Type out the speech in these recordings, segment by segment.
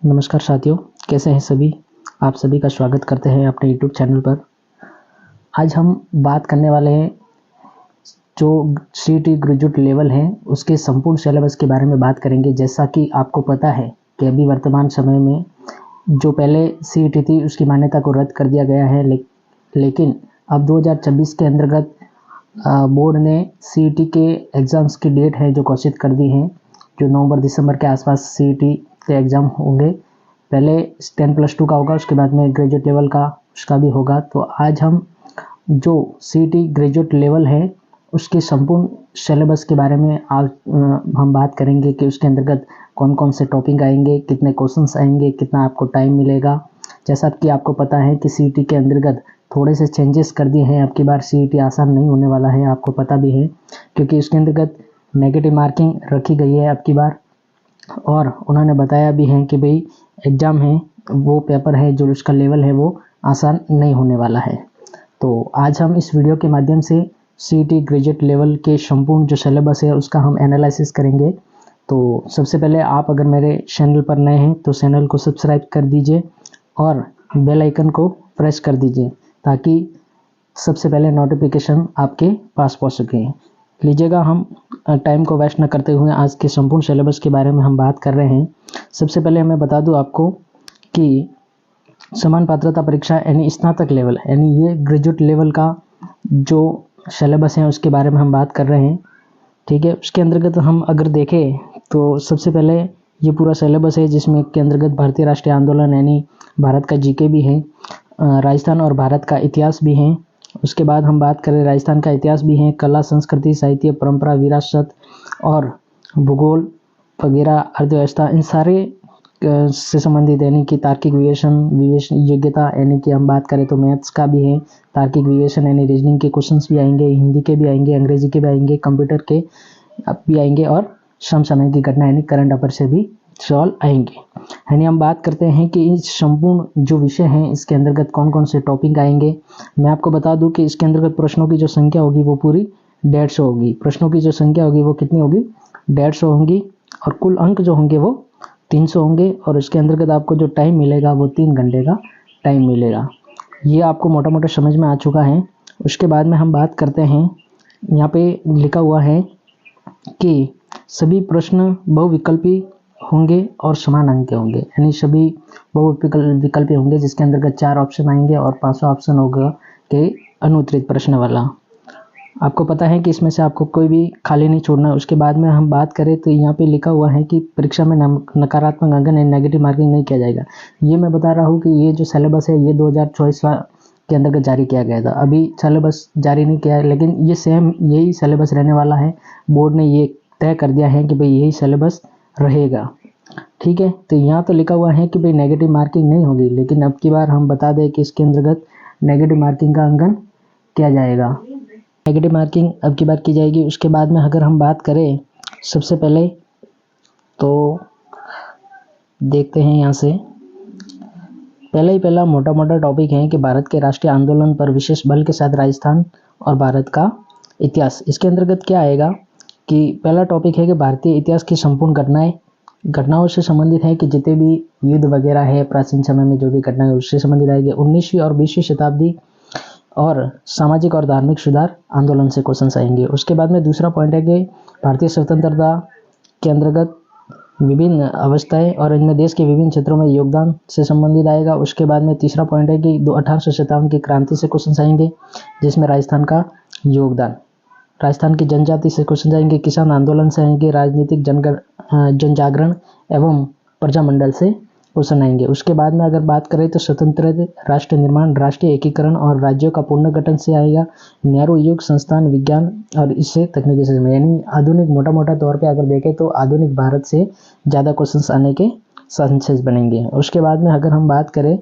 नमस्कार साथियों, कैसे हैं सभी। आप सभी का स्वागत करते हैं अपने यूट्यूब चैनल पर। आज हम बात करने वाले हैं जो सीईटी ग्रेजुएट लेवल है उसके संपूर्ण सिलेबस के बारे में बात करेंगे। जैसा कि आपको पता है कि अभी वर्तमान समय में जो पहले सीईटी थी उसकी मान्यता को रद्द कर दिया गया है, लेकिन अब 2026 के अंतर्गत बोर्ड ने सीईटी के एग्ज़ाम्स की डेट है जो घोषित कर दी है। जो नवंबर दिसंबर के आसपास सीईटी के एग्ज़ाम होंगे। पहले 10+2 का होगा, उसके बाद में ग्रेजुएट लेवल का उसका भी होगा। तो आज हम जो सीईटी ग्रेजुएट लेवल है उसके संपूर्ण सिलेबस के बारे में हम बात करेंगे कि उसके अंतर्गत कौन कौन से टॉपिक आएंगे, कितने क्वेश्चंस आएंगे, कितना आपको टाइम मिलेगा। जैसा कि आपको पता है कि सीईटी के अंतर्गत थोड़े से चेंजेस कर दिए हैं। अब की बार सीईटी आसान नहीं होने वाला है, आपको पता भी है, क्योंकि उसके अंतर्गत नेगेटिव मार्किंग रखी गई है अब की बार। और उन्होंने बताया भी है कि भाई एग्ज़ाम है, वो पेपर है जो उसका लेवल है वो आसान नहीं होने वाला है। तो आज हम इस वीडियो के माध्यम से सीईटी ग्रेजुएट लेवल के संपूर्ण जो सिलेबस है उसका हम एनालिसिस करेंगे। तो सबसे पहले आप अगर मेरे चैनल पर नए हैं तो चैनल को सब्सक्राइब कर दीजिए और बेल आइकन को प्रेस कर दीजिए ताकि सबसे पहले नोटिफिकेशन आपके पास पहुंच सके। लीजिएगा, हम टाइम को वेस्ट न करते हुए आज के संपूर्ण सिलेबस के बारे में हम बात कर रहे हैं। सबसे पहले मैं बता दूं आपको कि समान पात्रता परीक्षा यानी स्नातक लेवल यानी ये ग्रेजुएट लेवल का जो सिलेबस है उसके बारे में हम बात कर रहे हैं। ठीक है, उसके अंतर्गत हम अगर देखें तो सबसे पहले ये पूरा सिलेबस है जिसमें के अंतर्गत भारतीय राष्ट्रीय आंदोलन यानी भारत का जीके भी है, राजस्थान और भारत का इतिहास भी है। उसके बाद हम बात करें राजस्थान का इतिहास भी है, कला संस्कृति साहित्य परंपरा विरासत और भूगोल वगैरह अर्थव्यवस्था, इन सारे से संबंधित यानी कि तार्किक विवेचन योग्यता यानी कि हम बात करें तो मैथ्स का भी है। तार्किक विवेचन यानी रीजनिंग के क्वेश्चंस भी आएंगे, हिंदी के भी आएंगे, अंग्रेजी के भी आएंगे, कंप्यूटर के भी आएंगे और समसामयिक की घटना यानी करंट अफेयर से भी सवाल आएंगे। यानी हम बात करते हैं कि इस संपूर्ण जो विषय हैं इसके अंतर्गत कौन कौन से टॉपिक आएंगे। मैं आपको बता दूं कि इसके अंतर्गत प्रश्नों की जो संख्या होगी वो पूरी 150 होगी। प्रश्नों की जो संख्या होगी वो कितनी होगी? 150 होंगी। और कुल अंक जो होंगे वो 300 होंगे। और इसके अंतर्गत आपको जो टाइम मिलेगा वो 3 घंटे का टाइम मिलेगा। ये आपको मोटा मोटा समझ में आ चुका है। उसके बाद में हम बात करते हैं, यहाँ पे लिखा हुआ है कि सभी प्रश्न बहुविकल्पी होंगे और समान अंक के होंगे, यानी सभी बहुविकल्पी होंगे जिसके अंतर्गत 4 ऑप्शन आएंगे और 5वां ऑप्शन होगा कि अनुत्तरित प्रश्न वाला। आपको पता है कि इसमें से आपको कोई भी खाली नहीं छोड़ना। उसके बाद में हम बात करें तो यहाँ पे लिखा हुआ है कि परीक्षा में नकारात्मक अंकन या नेगेटिव मार्किंग नहीं किया जाएगा। ये मैं बता रहा हूँ कि ये जो सिलेबस है ये 2024 के अंतर्गत जारी किया गया था। अभी सिलेबस जारी नहीं किया है, लेकिन ये सेम यही सिलेबस रहने वाला है। बोर्ड ने ये तय कर दिया है कि भाई यही सिलेबस रहेगा। ठीक है, तो यहाँ तो लिखा हुआ है कि भाई नेगेटिव मार्किंग नहीं होगी, लेकिन अब की बार हम बता दें कि इसके अंतर्गत नेगेटिव मार्किंग का अंकन किया जाएगा। नेगेटिव मार्किंग अब की बार की जाएगी। उसके बाद में अगर हम बात करें सबसे पहले तो देखते हैं यहाँ से पहला मोटा मोटा टॉपिक है कि भारत के राष्ट्रीय आंदोलन पर विशेष बल के साथ राजस्थान और भारत का इतिहास। इसके अंतर्गत क्या आएगा कि पहला टॉपिक है कि भारतीय इतिहास की संपूर्ण घटनाओं से संबंधित है कि जितने भी युद्ध वगैरह है प्राचीन समय में जो भी घटनाएं उससे संबंधित आएगी। 19वीं और 20वीं शताब्दी और सामाजिक और धार्मिक सुधार आंदोलन से क्वेश्चन आएंगे। उसके बाद में दूसरा पॉइंट है कि भारतीय स्वतंत्रता के अंतर्गत विभिन्न अवस्थाएं और इनमें देश के विभिन्न क्षेत्रों में योगदान से संबंधित आएगा। उसके बाद में तीसरा पॉइंट है कि 1857 की क्रांति से क्वेश्चन आएंगे जिसमें राजस्थान का योगदान, राजस्थान की जनजाति से क्वेश्चन आएंगे, किसान आंदोलन से आएंगे, राजनीतिक जनजागरण एवं प्रजामंडल से क्वेश्चन आएंगे। उसके बाद में अगर बात करें तो स्वतंत्र राष्ट्र निर्माण, राष्ट्रीय एकीकरण और राज्यों का पुनर्गठन से आएगा, नेहरू युग, संस्थान, विज्ञान और इससे तकनीकी से यानी आधुनिक, मोटा मोटा तौर पे अगर देखें तो आधुनिक भारत से ज़्यादा क्वेश्चन आने के चांसेस बनेंगे। उसके बाद में अगर हम बात करें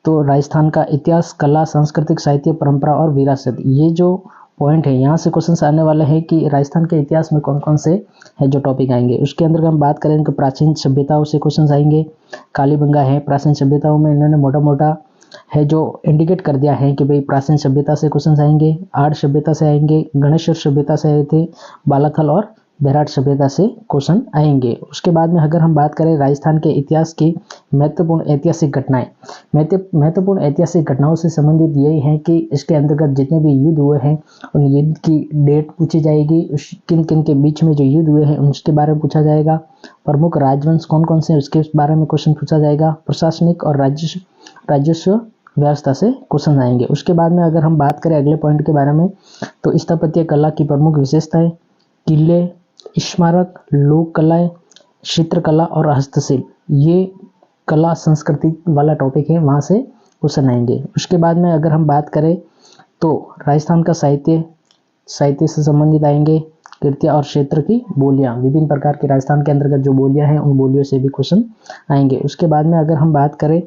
तो राजस्थान का इतिहास, कला, सांस्कृतिक, साहित्य, परंपरा और विरासत, ये जो पॉइंट है यहाँ से क्वेश्चन आने वाले हैं कि राजस्थान के इतिहास में कौन कौन से है जो टॉपिक आएंगे। उसके अंदर हम बात करें तो प्राचीन सभ्यताओं से क्वेश्चन आएंगे, कालीबंगा है। प्राचीन सभ्यताओं में इन्होंने मोटा मोटा है जो इंडिकेट कर दिया है कि भाई प्राचीन सभ्यता से क्वेश्चन आएंगे, आर्य सभ्यता से आएंगे, गणेश्वर सभ्यता से आए थे, बालाथल और बेराट सभ्यता से क्वेश्चन आएंगे। उसके बाद में अगर हम बात करें राजस्थान के इतिहास की महत्वपूर्ण ऐतिहासिक घटनाएं, महत्वपूर्ण ऐतिहासिक घटनाओं से संबंधित यही है कि इसके अंतर्गत जितने भी युद्ध हुए हैं उन युद्ध की डेट पूछी जाएगी, किन किन के बीच में जो युद्ध हुए हैं उसके बारे में पूछा जाएगा, प्रमुख राजवंश कौन कौन से उसके बारे में क्वेश्चन पूछा जाएगा, प्रशासनिक और राजस्व व्यवस्था से क्वेश्चन आएंगे। उसके बाद में अगर हम बात करें अगले पॉइंट के बारे में तो स्थापत्य कला की प्रमुख विशेषताएं, किले, स्मारक, लोक कलाएं, चित्रकला और हस्तशिल्प, ये कला संस्कृति वाला टॉपिक है, वहां से क्वेश्चन आएंगे। उसके बाद में अगर हम बात करें तो राजस्थान का साहित्य से संबंधित आएंगे, कृतियाँ और क्षेत्र की बोलियां, विभिन्न प्रकार के राजस्थान के अंतर्गत जो बोलियां हैं उन बोलियों से भी क्वेश्चन आएंगे। उसके बाद में अगर हम बात करें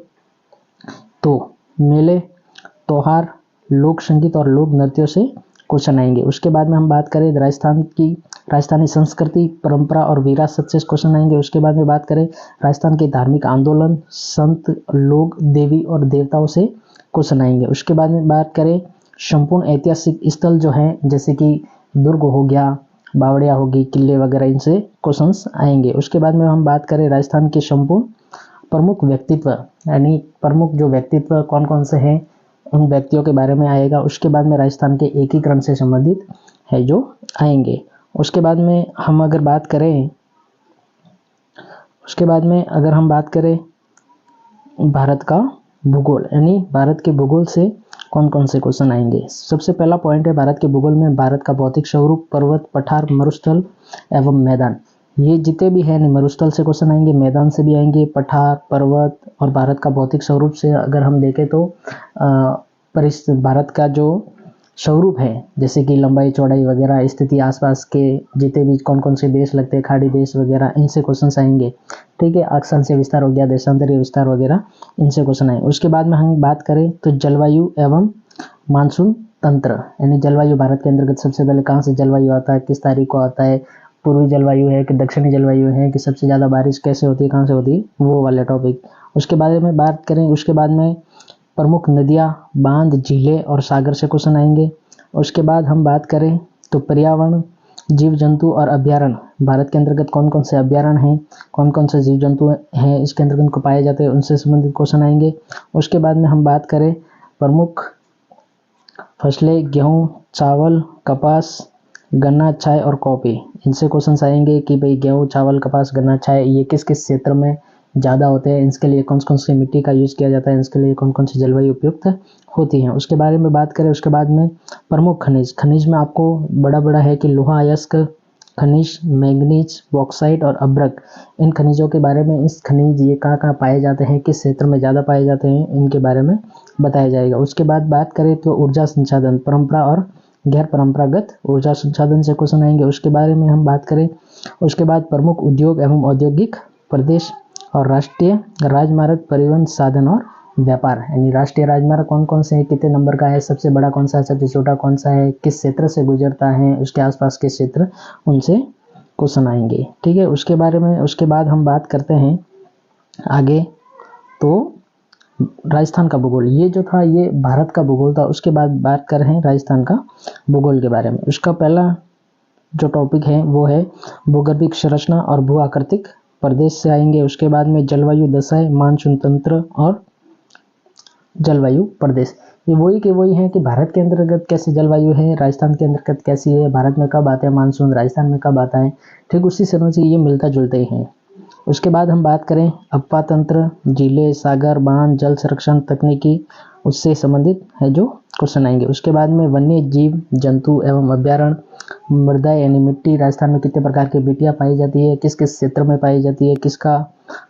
तो मेले, त्योहार, लोक संगीत और लोक नृत्यों से क्वेश्चन आएंगे। उसके बाद में हम बात करें राजस्थानी संस्कृति, परंपरा और विरासत से क्वेश्चन आएंगे। उसके बाद में बात करें राजस्थान के धार्मिक आंदोलन, संत, लोक, देवी और देवताओं से क्वेश्चन आएंगे। उसके बाद में बात करें संपूर्ण ऐतिहासिक स्थल जो है जैसे कि दुर्ग हो गया, बावड़िया होगी, किले वगैरह, इनसे क्वेश्चंस आएंगे। उसके बाद में हम बात करें राजस्थान के संपूर्ण प्रमुख व्यक्तित्व, यानी प्रमुख जो व्यक्तित्व कौन कौन से हैं उन व्यक्तियों के बारे में आएगा। उसके बाद में राजस्थान के एकीकरण से संबंधित है जो आएंगे। उसके बाद में हम अगर बात करें भारत का भूगोल, यानी भारत के भूगोल से कौन कौन से क्वेश्चन आएंगे। सबसे पहला पॉइंट है भारत के भूगोल में भारत का भौतिक स्वरूप, पर्वत, पठार, मरुस्थल एवं मैदान, ये जितने भी है मरुस्थल से क्वेश्चन आएंगे, मैदान से भी आएंगे, पठार, पर्वत और भारत का भौतिक स्वरूप से अगर हम देखें तो भारत का जो स्वरूप है जैसे कि लंबाई, चौड़ाई वगैरह, स्थिति, आसपास के जितने भी कौन कौन से देश लगते हैं, खाड़ी देश वगैरह, इनसे क्वेश्चन आएंगे। ठीक है, अक्षांशीय विस्तार हो गया, देशांतरीय विस्तार वगैरह, इनसे क्वेश्चन आएंगे। उसके बाद में हम बात करें तो जलवायु एवं मानसून तंत्र, यानी जलवायु भारत के अंतर्गत सबसे पहले कहाँ से जलवायु आता है, किस तारीख को आता है, पूर्वी जलवायु है कि दक्षिणी जलवायु है, कि सबसे ज़्यादा बारिश कैसे होती है, कहाँ से होती है, वो वाले टॉपिक उसके बारे में बात करें। उसके बाद में प्रमुख नदियाँ, बांध, झीलें और सागर से क्वेश्चन आएंगे। उसके बाद हम बात करें तो पर्यावरण, जीव जंतु और अभ्यारण्य, भारत के अंतर्गत कौन कौन से अभ्यारण्य हैं, कौन कौन से जीव जंतु हैं इसके अंतर्गत को पाए जाते हैं, उनसे संबंधित क्वेश्चन आएंगे। उसके बाद में हम बात करें प्रमुख फसलें, गेहूँ, चावल, कपास, गन्ना, चाय और कॉफ़ी, इनसे क्वेश्चंस आएंगे कि भाई गेहूँ, चावल, कपास, गन्ना, चाय ये किस किस क्षेत्र में ज़्यादा होते हैं, इसके लिए कौन कौन सी मिट्टी का यूज़ किया जाता है, इसके लिए कौन कौन सी जलवायु उपयुक्त होती हैं, उसके बारे में बात करें। उसके बाद में प्रमुख खनिज में आपको बड़ा है कि लोहा अयस्क खनिज, मैंगनीज, बॉक्साइट और अभ्रक, इन खनिजों के बारे में, इस खनिज ये कहाँ पाए जाते हैं, किस क्षेत्र में ज़्यादा पाए जाते हैं, इनके बारे में बताया जाएगा। उसके बाद बात करें तो ऊर्जा संसाधन, परंपरा और गैर परंपरागत ऊर्जा संसाधन से क्वेश्चन आएंगे, उसके बारे में हम बात करें। उसके बाद प्रमुख उद्योग एवं औद्योगिक प्रदेश और राष्ट्रीय राजमार्ग, परिवहन साधन और व्यापार, यानी राष्ट्रीय राजमार्ग कौन कौन से हैं, कितने नंबर का है, सबसे बड़ा कौन सा है, सबसे छोटा कौन सा है, किस क्षेत्र से गुजरता है, उसके आसपास के क्षेत्र, उनसे क्वेश्चन आएंगे। ठीक है, उसके बारे में उसके बाद हम बात करते हैं आगे तो राजस्थान का भूगोल, ये जो था ये भारत का भूगोल था। उसके बाद बात कर रहे हैं राजस्थान का भूगोल के बारे में। उसका पहला जो टॉपिक है वो है भूगर्भिक संरचना और भू आकृतिक प्रदेश से आएंगे। उसके बाद में जलवायु दशाएं, मानसून तंत्र और जलवायु प्रदेश, ये वही है कि भारत के अंतर्गत कैसी जलवायु है, राजस्थान के अंतर्गत कैसी है, भारत में कब आता है मानसून, राजस्थान में कब आता है, ठीक उसी समय से ये मिलता जुलते ही हैं। उसके बाद हम बात करें अपवा तंत्र, जिले, सागर, बांध, जल संरक्षण तकनीकी, उससे संबंधित है जो क्वेश्चन आएंगे। उसके बाद में वन्य जीव जंतु एवं अभ्यारण्य, मृदा यानी मिट्टी, राजस्थान में कितने प्रकार की मिट्टियाँ पाई जाती है, किस किस क्षेत्र में पाई जाती है, किसका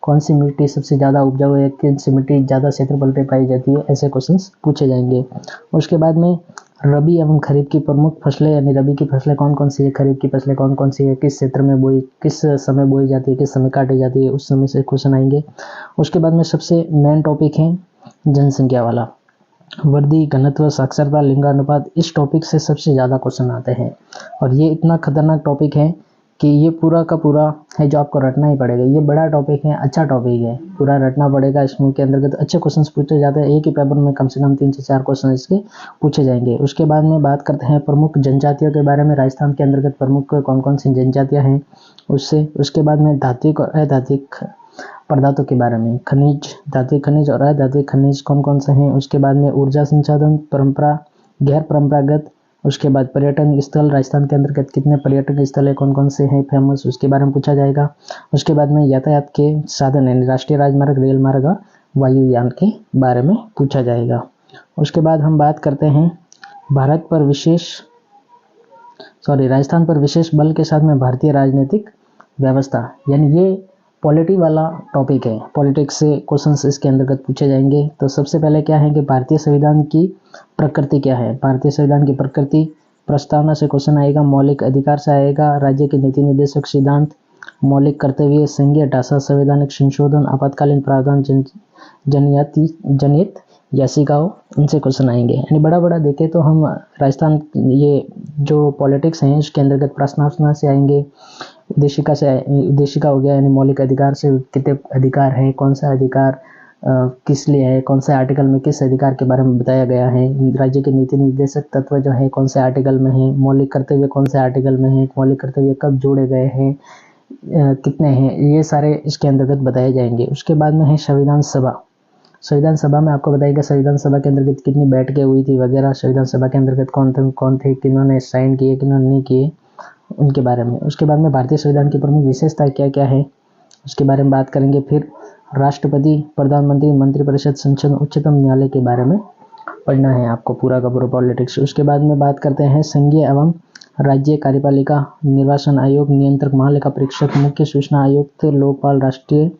कौन सी मिट्टी सबसे ज़्यादा उपजाऊ है, कौन सी मिट्टी ज़्यादा क्षेत्रफल पे पाई जाती है, ऐसे क्वेश्चंस पूछे जाएंगे। उसके बाद में रबी एवं खरीफ की प्रमुख फसलें, यानी रबी की फसलें कौन कौन सी है, खरीफ की फसलें कौन कौन सी है, किस क्षेत्र में किस समय बोई जाती है, किस समय काटी जाती है, उस समय से क्वेश्चन आएंगे। उसके बाद में सबसे मेन टॉपिक है जनसंख्या वाला, वृद्धि, घनत्व, साक्षरता, लिंगानुपात, इस टॉपिक से सबसे ज़्यादा क्वेश्चन आते हैं और ये इतना खतरनाक टॉपिक है कि ये पूरा का पूरा है जो आपको रटना ही पड़ेगा। ये बड़ा टॉपिक है, अच्छा टॉपिक है, पूरा रटना पड़ेगा। इसमें के अंतर्गत अच्छे क्वेश्चंस पूछे जाते हैं। एक ही पेपर में कम से कम 3 से 4 क्वेश्चन इसके पूछे जाएंगे। उसके बाद में बात करते हैं प्रमुख जनजातियों के बारे में। राजस्थान के अंतर्गत प्रमुख कौन कौन सी जनजातियाँ हैं उससे। उसके बाद में धात्विक और अधात्विक पदार्थों के बारे में, खनिज, धात्विक खनिज और अधात्विक खनिज कौन कौन से हैं। उसके बाद में ऊर्जा संसाधन, परंपरा, गैर परंपरागत। उसके बाद पर्यटन स्थल, राजस्थान के अंतर्गत कितने पर्यटन स्थल है, कौन कौन से हैं फेमस, उसके बारे में पूछा जाएगा। उसके बाद में यातायात के साधन है, राष्ट्रीय राजमार्ग, रेल मार्ग और वायुयान के बारे में पूछा जाएगा। उसके बाद हम बात करते हैं राजस्थान पर विशेष बल के साथ में भारतीय राजनीतिक व्यवस्था, यानी ये पॉलिटी वाला टॉपिक है। पॉलिटिक्स से क्वेश्चंस इसके अंतर्गत पूछे जाएंगे। तो सबसे पहले क्या है कि भारतीय संविधान की प्रकृति क्या है। भारतीय संविधान की प्रकृति, प्रस्तावना से क्वेश्चन आएगा, मौलिक अधिकार से आएगा, राज्य के नीति निर्देशक सिद्धांत, मौलिक कर्तव्य, संघीय ढांचा, संवैधानिक संशोधन, आपातकालीन प्रावधान, जनहित याचिकाओं, इनसे क्वेश्चन आएंगे। यानी बड़ा देखें तो हम राजस्थान ये जो पॉलिटिक्स हैं उसके अंतर्गत प्रस्तावना से आएंगे, उद्देशिका हो गया, यानी मौलिक अधिकार से कितने अधिकार हैं, कौन सा अधिकार किस लिए है, कौन से आर्टिकल में किस अधिकार के बारे में बताया गया है, राज्य के नीति निर्देशक तत्व जो है कौन से आर्टिकल में है, मौलिक कर्तव्य कौन से आर्टिकल में है, मौलिक कर्तव्य कब जोड़े गए हैं, कितने हैं, ये सारे इसके अंतर्गत बताए जाएंगे। उसके बाद में है संविधान सभा। संविधान सभा में आपको बताएगा संविधान सभा के अंतर्गत कितनी बैठकें हुई थी वगैरह, संविधान सभा के अंतर्गत कौन थे, किन्होंने साइन किए, किन्होंने नहीं किए, उनके बारे में। उसके बाद में भारतीय संविधान की प्रमुख विशेषता क्या क्या है उसके बारे में बात करेंगे। फिर राष्ट्रपति, प्रधानमंत्री, मंत्रिपरिषद, संसद, उच्चतम न्यायालय के बारे में पढ़ना है आपको पूरा का पूरा पॉलिटिक्स। उसके बाद में बात करते हैं संघीय एवं राज्य कार्यपालिका, निर्वाचन आयोग, नियंत्रक, महालेखा परीक्षक, मुख्य सूचना आयुक्त, लोकपाल, राष्ट्रीय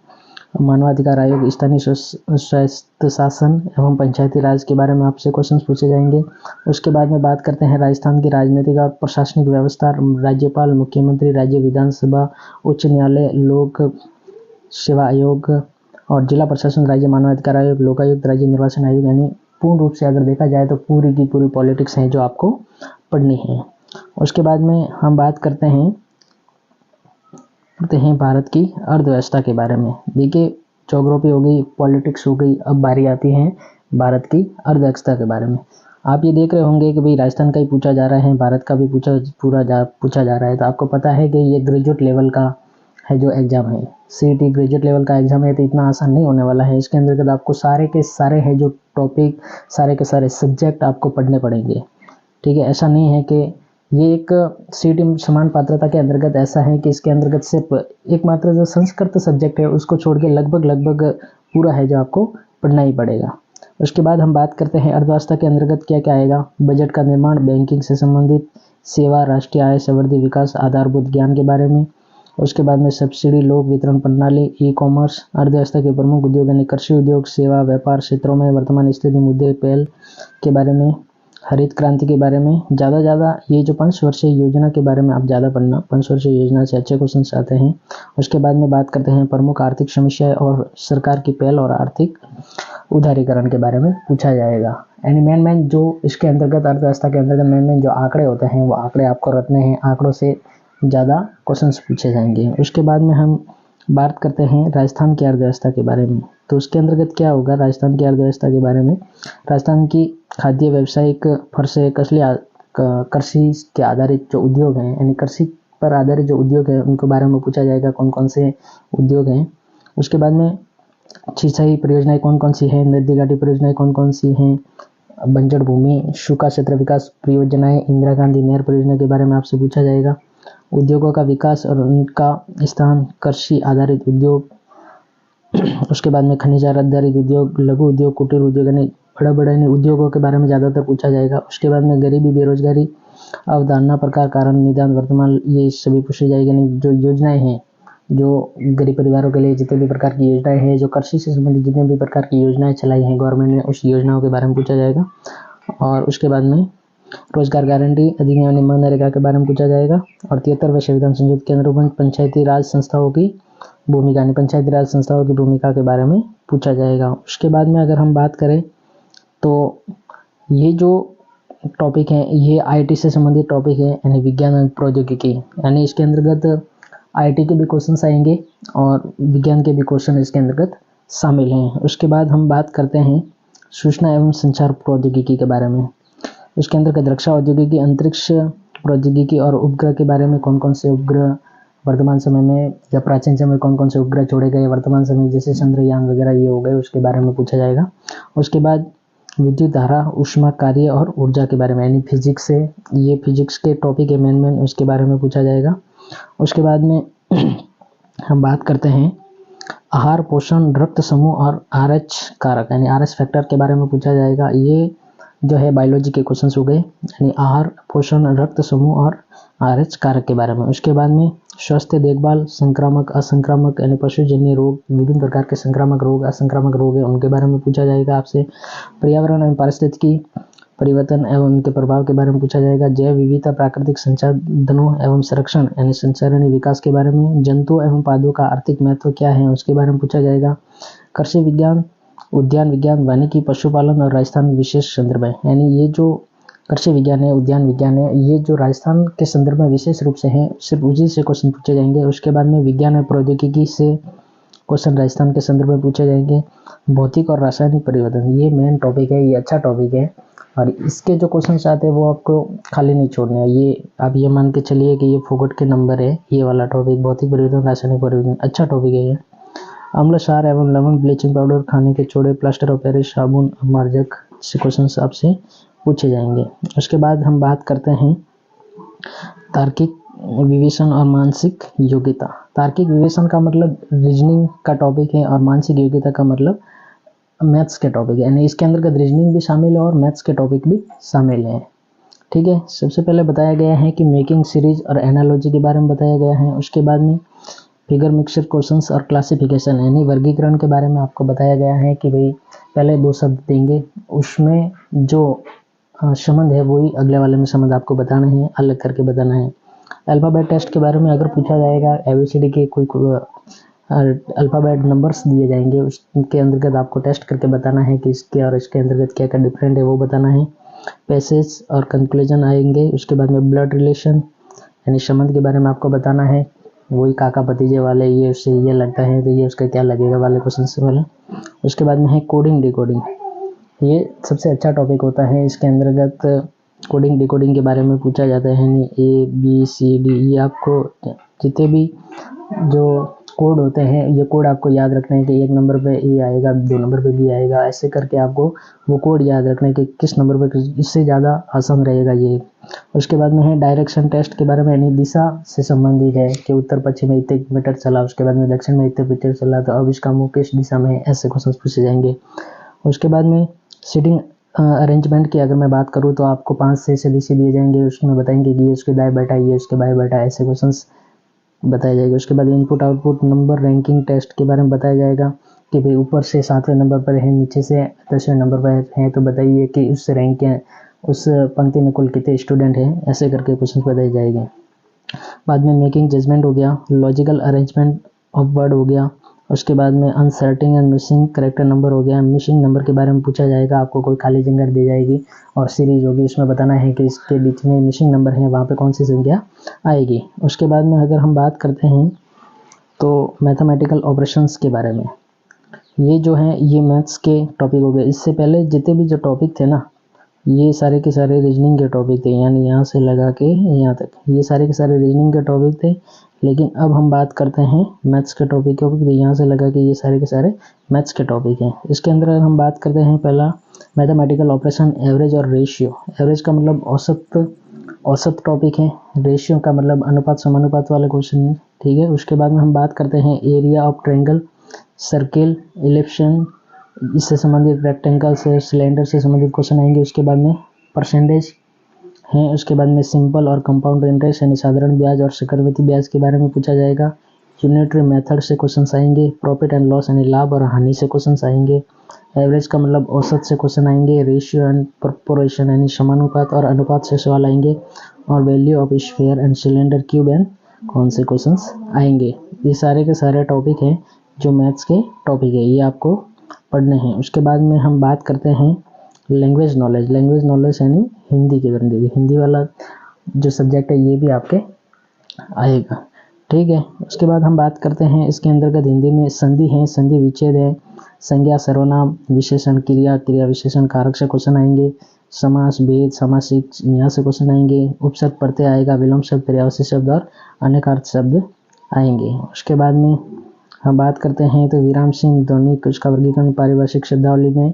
मानवाधिकार आयोग, स्थानीय स्वायत्त शासन एवं पंचायती राज के बारे में आपसे क्वेश्चन पूछे जाएंगे। उसके बाद में बात करते हैं राजस्थान की राजनीतिक और प्रशासनिक व्यवस्था, राज्यपाल, मुख्यमंत्री, राज्य विधानसभा, उच्च न्यायालय, लोक सेवा आयोग और जिला प्रशासन, राज्य मानवाधिकार आयोग, लोकायुक्त, राज्य निर्वाचन आयोग। यानी पूर्ण रूप से अगर देखा जाए तो पूरी की पूरी पॉलिटिक्स है जो आपको पढ़नी है। उसके बाद में हम बात करते हैं भारत की अर्थव्यवस्था के बारे में। देखिए ज्योग्राफी हो गई, पॉलिटिक्स हो गई, अब बारी आती है भारत की अर्थव्यवस्था के बारे में। आप ये देख रहे होंगे कि भाई राजस्थान का ही पूछा जा रहा है, भारत का भी पूछा जा रहा है। तो आपको पता है कि ये ग्रेजुएट लेवल का है जो एग्जाम है, सीईटी ग्रेजुएट लेवल का एग्जाम है, तो इतना आसान नहीं होने वाला है। इसके अंतर्गत आपको सारे के सारे है जो टॉपिक, सारे के सारे सब्जेक्ट आपको पढ़ने पड़ेंगे। ठीक है, ऐसा नहीं है कि ये एक सीईटी समान पात्रता के अंतर्गत ऐसा है कि इसके अंतर्गत सिर्फ एकमात्र जो संस्कृत सब्जेक्ट है उसको छोड़ के लगभग पूरा है जो आपको पढ़ना ही पड़ेगा। उसके बाद हम बात करते हैं अर्थव्यवस्था के अंतर्गत क्या क्या आएगा। बजट का निर्माण, बैंकिंग से संबंधित सेवा, राष्ट्रीय आय संवर्धी विकास, आधारभूत ज्ञान के बारे में। उसके बाद में सब्सिडी, लोक वितरण प्रणाली, ई कॉमर्स। अर्थव्यवस्था के प्रमुख उद्योग यानी कृषि उद्योग, सेवा, व्यापार क्षेत्रों में वर्तमान स्थिति, मुद्दे, पहल के बारे में। हरित क्रांति के बारे में ज़्यादा ये जो 5 वर्षीय योजना के बारे में आप ज़्यादा पढ़ना, 5 वर्षीय योजना से अच्छे क्वेश्चन आते हैं। उसके बाद में बात करते हैं प्रमुख आर्थिक समस्या और सरकार की पहल और आर्थिक उदारीकरण के बारे में पूछा जाएगा। यानी मेन जो इसके अंतर्गत अर्थव्यवस्था के अंतर्गत मेन जो आंकड़े होते हैं वो आंकड़े आपको रटने हैं, आंकड़ों से ज़्यादा क्वेश्चन पूछे जाएंगे। उसके बाद में हम बात करते हैं राजस्थान की अर्थव्यवस्था के बारे में। तो उसके अंतर्गत क्या होगा राजस्थान की अर्थव्यवस्था के बारे में। राजस्थान की खाद्य, व्यावसायिक, फर्श, कृषि के आधारित जो उद्योग हैं, यानी कृषि पर आधारित जो उद्योग है उनके बारे में पूछा जाएगा, कौन कौन से उद्योग हैं। उसके बाद में सिंचाई परियोजनाएं कौन कौन सी हैं, नदी घाटी परियोजनाएं कौन कौन सी हैं, बंजर भूमि, सूखा क्षेत्र विकास परियोजनाएं, इंदिरा गांधी नहर परियोजना के बारे में आपसे पूछा जाएगा। उद्योगों का विकास और उनका स्थान, कृषि आधारित उद्योग। उसके बाद में खनिज आधारित उद्योग, लघु उद्योग, कुटीर उद्योग, यानी बड़े उद्योगों के बारे में ज़्यादातर पूछा जाएगा। उसके बाद में गरीबी, बेरोजगारी, अवधारणा, प्रकार, कारण, निदान, वर्तमान, ये सभी पूछी जाएगी। यानी जो योजनाएं हैं, जो गरीब परिवारों के लिए जितने भी प्रकार की योजनाएं हैं, जो कृषि से संबंधित जितने भी प्रकार की योजनाएं चलाई हैं गवर्नमेंट ने, उस योजनाओं के बारे में पूछा जाएगा। और उसके बाद में रोजगार गारंटी अधिनियम यानी मनरेगा के बारे में पूछा जाएगा। और 73वें संविधान संशोधन के अनुरूप पंचायती राज संस्थाओं की भूमिका, यानी पंचायती राज संस्थाओं की भूमिका के बारे में पूछा जाएगा। उसके बाद में अगर हम बात करें तो ये जो टॉपिक हैं ये आईटी से संबंधित टॉपिक है, यानी विज्ञान और प्रौद्योगिकी, यानी इसके अंतर्गत आईटी के भी क्वेश्चंस आएंगे और विज्ञान के भी क्वेश्चन इसके अंतर्गत शामिल हैं। उसके बाद हम बात करते हैं सूचना एवं संचार प्रौद्योगिकी के बारे में। इसके अंतर्गत रक्षा औद्योगिकी, अंतरिक्ष प्रौद्योगिकी और उपग्रह के बारे में, कौन कौन से उपग्रह वर्तमान समय में या प्राचीन समय में कौन कौन से उपग्रह छोड़े गए, वर्तमान समय जैसे चंद्रयान वगैरह ये हो गए, उसके बारे में पूछा जाएगा। उसके बाद विद्युत धारा, ऊष्मा कार्य और ऊर्जा के बारे में, यानी फिजिक्स से, ये फिजिक्स के टॉपिक है मेन उसके बारे में पूछा जाएगा। उसके बाद में हम बात करते हैं आहार, पोषण, रक्त समूह और आरएच कारक, यानी आरएच फैक्टर के बारे में पूछा जाएगा। ये जो है बायोलॉजी के क्वेश्चंस हो गए, यानी आहार, पोषण, रक्त समूह और आरएच कारक के बारे में। उसके बाद में स्वास्थ्य देखभाल, संक्रामक, असंक्रामक यानी पशुजन्य रोग, विभिन्न प्रकार के संक्रामक रोग, असंक्रामक रोग है उनके बारे में पूछा जाएगा आपसे। पर्यावरण एवं पारिस्थितिकी परिवर्तन एवं उनके प्रभाव के बारे में पूछा जाएगा। जैव विविधता, प्राकृतिक संसाधनों एवं संरक्षण यानी संचारणीय विकास के बारे में। जंतु एवं पादों का आर्थिक महत्व क्या है उसके बारे में पूछा जाएगा। कृषि विज्ञान, उद्यान विज्ञान, वानिकी, पशुपालन और राजस्थान विशेष संदर्भ है, यानी ये जो कृषि विज्ञान है, उद्यान विज्ञान है, ये जो राजस्थान के संदर्भ में विशेष रूप से हैं, सिर्फ उसी से क्वेश्चन पूछे जाएंगे। उसके बाद में विज्ञान और प्रौद्योगिकी से क्वेश्चन राजस्थान के संदर्भ में पूछे जाएंगे। भौतिक और रासायनिक परिवर्तन, ये मेन टॉपिक है, ये अच्छा टॉपिक है और इसके जो क्वेश्चन आते हैं वो आपको खाली नहीं छोड़ने हैं। ये आप ये मान के चलिए कि ये फोकट के नंबर है, ये वाला टॉपिक भौतिक परिवर्तन, रासायनिक परिवर्तन, अच्छा टॉपिक है ये। अम्ल, क्षार एवं लवण, ब्लीचिंग पाउडर, खाने के चूड़े, प्लास्टर ऑफ पेरिस, साबुन, मार्जक से क्वेश्चन आपसे पूछे जाएंगे। उसके बाद हम बात करते हैं तार्किक विवेचन और मानसिक योग्यता। तार्किक विवेचन का मतलब रीजनिंग का टॉपिक है और मानसिक योग्यता का मतलब मैथ्स के टॉपिक है, यानी इसके अंतर्गत रीजनिंग भी शामिल है और मैथ्स के टॉपिक भी शामिल हैं। ठीक है, सबसे पहले बताया गया है कि मेकिंग सीरीज और एनालॉजी के बारे में बताया गया है। उसके बाद में फिगर मिक्सचर क्वेश्चंस और क्लासिफिकेशन यानी वर्गीकरण के बारे में आपको बताया गया है कि भाई पहले 2 शब्द देंगे, उसमें जो संबंध है वही अगले वाले में संबंध आपको बताना है, अलग करके बताना है। अल्फ़ाबेट टेस्ट के बारे में अगर पूछा जाएगा, एबीसीडी के कोई अल्फ़ाबेट नंबर्स दिए जाएंगे, उसके अंतर्गत आपको टेस्ट करके बताना है कि इसके और इसके अंतर्गत क्या क्या डिफरेंट है वो बताना है। पैसेज और कंक्लूजन आएंगे। उसके बाद में ब्लड रिलेशन यानी संबंध के बारे में आपको बताना है, वही काका भतीजे वाले, ये उससे ये लगता है तो ये उसका क्या लगेगा वाले क्वेश्चन से वाले। उसके बाद में है कोडिंग डिकोडिंग, ये सबसे अच्छा टॉपिक होता है। इसके अंतर्गत कोडिंग डिकोडिंग के बारे में पूछा जाता है, यानी ए बी सी डी, ये आपको जितने भी जो कोड होते हैं ये कोड आपको याद रखना है कि 1 नंबर पे ए आएगा, 2 नंबर पे बी आएगा, ऐसे करके आपको वो कोड याद रखना है कि किस नंबर पे इससे ज़्यादा आसान रहेगा ये। उसके बाद में है डायरेक्शन टेस्ट के बारे में, यानी दिशा से संबंधित है कि उत्तर पश्चिम में इतने किलोमीटर चला, उसके बाद में दक्षिण में इतने किलोमीटर चला, तो अब इसका मुँह किस दिशा में है, ऐसे क्वेश्चन पूछे जाएंगे। उसके बाद में सीटिंग अरेंजमेंट की अगर मैं बात करूँ तो आपको 5 से सदस्य दिए जाएंगे, उसमें बताएंगे कि ये उसके दाएं बैठा, ये उसके बाएं बैठा, ऐसे क्वेश्चंस बताया जाएगा। उसके बाद input output number ranking test के बारे में बताया जाएगा कि भाई ऊपर से 7वें नंबर पर है, नीचे से 10वें नंबर पर है, तो बताइए कि उससे रैंक क्या है, उस पंक्ति में कुल कितने स्टूडेंट हैं, ऐसे करके क्वेश्चन बताए जाएंगे। बाद में मेकिंग जजमेंट हो गया, लॉजिकल अरेंजमेंट ऑफ वर्ड हो गया। उसके बाद में अनसर्टिंग एंड मिसिंग करेक्टर नंबर हो गया। मिसिंग नंबर के बारे में पूछा जाएगा, आपको कोई खाली जगह दी जाएगी और सीरीज होगी, इसमें बताना है कि इसके बीच में मिसिंग नंबर है, वहाँ पे कौन सी संख्या आएगी। उसके बाद में अगर हम बात करते हैं तो मैथमेटिकल ऑपरेशंस के बारे में, ये जो है ये मैथ्स के टॉपिक हो गए। इससे पहले जितने भी जो टॉपिक थे ना, ये सारे के सारे रीजनिंग के टॉपिक थे, यानी यहाँ से लगा के यहाँ तक ये सारे के सारे रीजनिंग के टॉपिक थे। लेकिन अब हम बात करते हैं मैथ्स के टॉपिक के ऊपर, यहाँ से लगा के ये सारे के सारे मैथ्स के टॉपिक हैं। इसके अंदर हम बात करते हैं पहला मैथमेटिकल ऑपरेशन, एवरेज और रेशियो। एवरेज का मतलब औसत टॉपिक है, रेशियो का मतलब अनुपात समानुपात वाले क्वेश्चन है। ठीक है, उसके बाद में हम बात करते हैं एरिया ऑफ ट्रायंगल, सर्किल, इलिप्सन, इससे संबंधित रेक्टेंगल से सिलेंडर से संबंधित क्वेश्चन आएंगे। उसके बाद में परसेंटेज हैं। उसके बाद में सिंपल और कंपाउंड इंटरेस्ट यानी साधारण ब्याज और चक्रवृद्धि ब्याज के बारे में पूछा जाएगा। यूनिटरी मेथड से क्वेश्चन आएंगे। प्रॉफिट एंड लॉस यानी लाभ और हानि से क्वेश्चन आएंगे। एवरेज का मतलब औसत से क्वेश्चन आएंगे। रेशियो एंड प्रोपोर्शन यानी समानुपात और अनुपात से सवाल आएंगे। और value of sphere and cylinder, cube and कौन से क्वेश्चन आएंगे। ये सारे के सारे टॉपिक हैं जो मैथ्स के टॉपिक है, ये आपको पढ़ने हैं। उसके बाद में हम बात करते हैं लैंग्वेज नॉलेज यानी हिंदी की बंदी, हिंदी वाला जो सब्जेक्ट है ये भी आपके आएगा। ठीक है, उसके बाद हम बात करते हैं इसके अंतर्गत हिंदी में संधि है, संधि विच्छेद है, संज्ञा सर्वनाम विशेषण क्रिया क्रिया विशेषण कारक से क्वेश्चन आएंगे, समास भेद सामासिक यहाँ से क्वेश्चन आएंगे, उपसर्ग प्रत्यय आएगा, विलोम शब्द पर्यायवाची शब्द और अनेकार्थ शब्द आएंगे। उसके बाद में हम बात करते हैं तो विराम चिन्ह ध्वनिक उसका वर्गीकरण पारिभाषिक शब्दावली में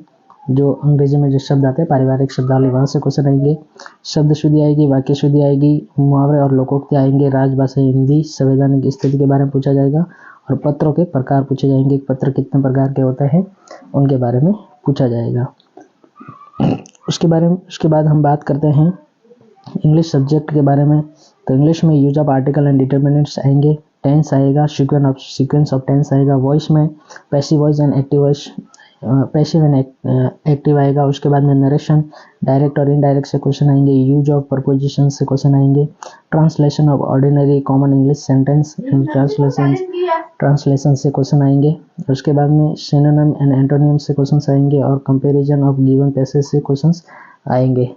जो अंग्रेजी में जो शब्द आते हैं पारिवारिक शब्दावली वहाँ से क्वेश्चन आएंगे, शब्द शुद्धि आएगी, वाक्य शुद्धि आएगी, मुहावरे और लोकोक्ति आएंगे, राजभाषा हिंदी, संवैधानिक स्थिति के बारे में पूछा जाएगा और पत्रों के प्रकार पूछे जाएंगे, पत्र कितने प्रकार के होते हैं उनके बारे में पूछा जाएगा। उसके बाद हम बात करते हैं इंग्लिश सब्जेक्ट के बारे में। तो इंग्लिश में use of article and determinants आएंगे, टेंस आएगा, सीक्वेंस ऑफ टेंस आएगा, वॉइस में passive voice and active voice, passive and active आएगा। उसके बाद में नरेशन, डायरेक्ट और इनडायरेक्ट से क्वेश्चन आएंगे, यूज ऑफ प्रपोजिशन से क्वेश्चन आएंगे, translation of ordinary common English sentence in translation से क्वेश्चन आएंगे। उसके बाद में सिनोनिम एंड एंटोनिम से क्वेश्चन आएंगे और कंपैरिजन ऑफ गिवन पैसेज से क्वेश्चन आएंगे।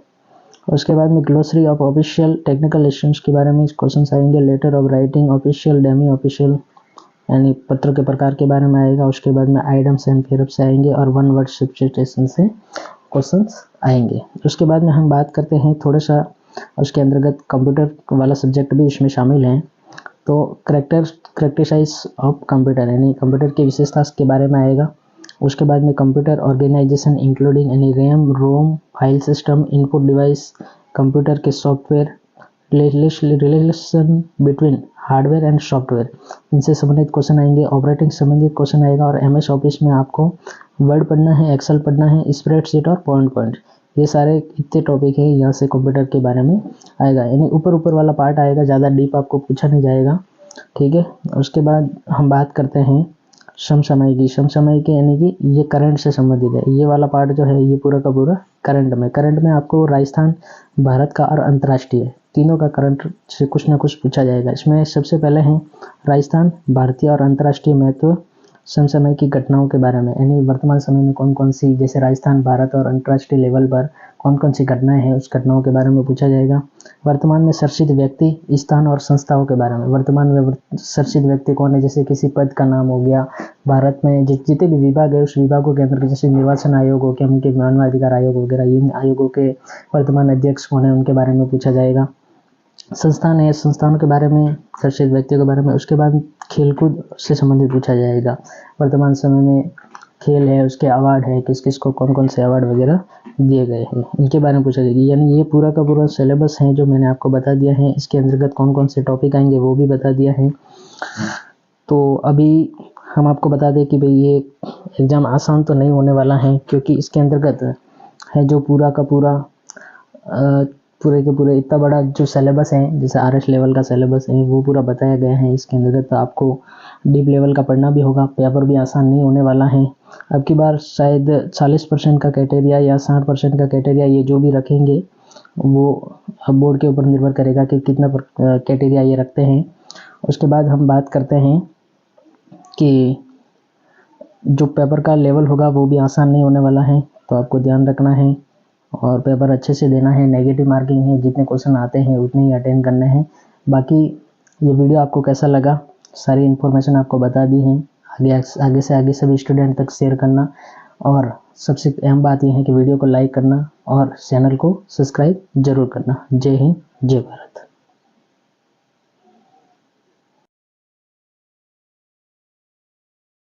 उसके बाद में glossary of official technical instruments के बारे में क्वेश्चन आएंगे, letter of writing, official, demi official यानी पत्र के प्रकार के बारे में आएगा। उसके बाद में आइटम्स एंड फिर से आएंगे और वन वर्ड सब्स्टिट्यूशन से क्वेश्चंस आएंगे। उसके बाद में हम बात करते हैं थोड़ा सा उसके अंतर्गत कंप्यूटर वाला सब्जेक्ट भी इसमें शामिल है। तो करेक्टराइज ऑफ कंप्यूटर यानी कंप्यूटर की विशेषता के बारे में आएगा। उसके बाद में कंप्यूटर ऑर्गेनाइजेशन इंक्लूडिंग यानी RAM, ROM, file system, input device, computer के software, relation between hardware and software, इनसे संबंधित क्वेश्चन आएंगे। ऑपरेटिंग संबंधित क्वेश्चन आएगा और एमएस ऑफिस में आपको वर्ड पढ़ना है, एक्सेल पढ़ना है, स्प्रेडशीट और पॉइंट ये सारे इतने टॉपिक है यहाँ से कंप्यूटर के बारे में आएगा। यानी ऊपर वाला पार्ट आएगा, ज़्यादा डीप आपको पूछा नहीं जाएगा। ठीक है, उसके बाद हम बात करते हैं समसामयिकी यानी कि ये करंट से संबंधित है। ये वाला पार्ट जो है ये पूरा का पूरा करंट में आपको राजस्थान, भारत का और अंतर्राष्ट्रीय तीनों का करंट से कुछ ना कुछ पूछा जाएगा। इसमें सबसे पहले है राजस्थान, भारतीय और अंतर्राष्ट्रीय महत्व समसामयिक घटनाओं के बारे में, यानी वर्तमान समय में कौन कौन सी जैसे राजस्थान, भारत और अंतर्राष्ट्रीय लेवल पर कौन कौन सी घटनाएं हैं उस घटनाओं के बारे में पूछा जाएगा। वर्तमान में चर्चित व्यक्ति, स्थान और संस्थाओं के बारे में, वर्तमान में चर्चित व्यक्ति कौन है, जैसे किसी पद का नाम हो गया, भारत में जितने भी विभाग है उस विभागों के अंदर जैसे निर्वाचन आयोग हो गया, उनके मानवाधिकार आयोग वगैरह, इन आयोगों के वर्तमान अध्यक्ष कौन है उनके बारे में पूछा जाएगा। संस्थान है, संस्थानों के बारे में, चर्चित व्यक्तियों के बारे में। उसके बाद खेलकूद से संबंधित पूछा जाएगा, वर्तमान समय में खेल है उसके अवार्ड है, किस किस को कौन कौन से अवार्ड वगैरह दिए गए हैं इनके बारे में पूछा जाएगा। यानी ये पूरा का पूरा सिलेबस है जो मैंने आपको बता दिया है। इसके अंतर्गत कौन कौन से टॉपिक आएंगे वो भी बता दिया है। तो अभी हम आपको बता दें कि भाई ये एग्ज़ाम आसान तो नहीं होने वाला है, क्योंकि इसके अंतर्गत है जो पूरा का पूरा पूरे के पूरे इतना बड़ा जो सिलेबस है, जैसे आरएस लेवल का सिलेबस है वो पूरा बताया गया है। इसके अंतर्गत आपको डीप लेवल का पढ़ना भी होगा, पेपर भी आसान नहीं होने वाला है। अब की बार शायद 40% का क्राइटेरिया या 60% का क्राइटेरिया ये जो भी रखेंगे वो अब बोर्ड के ऊपर निर्भर करेगा कि कितना क्राइटेरिया ये रखते हैं। उसके बाद हम बात करते हैं कि जो पेपर का लेवल होगा वो भी आसान नहीं होने वाला है, तो आपको ध्यान रखना है और पेपर अच्छे से देना है। नेगेटिव मार्किंग है, जितने क्वेश्चन आते हैं उतने ही अटेंड करने हैं। बाकी ये वीडियो आपको कैसा लगा, सारी इन्फॉर्मेशन आपको बता दी है। आगे से आगे सभी स्टूडेंट तक शेयर करना और सबसे अहम बात यह है कि वीडियो को लाइक करना और चैनल को सब्सक्राइब जरूर करना। जय हिंद, जय भारत।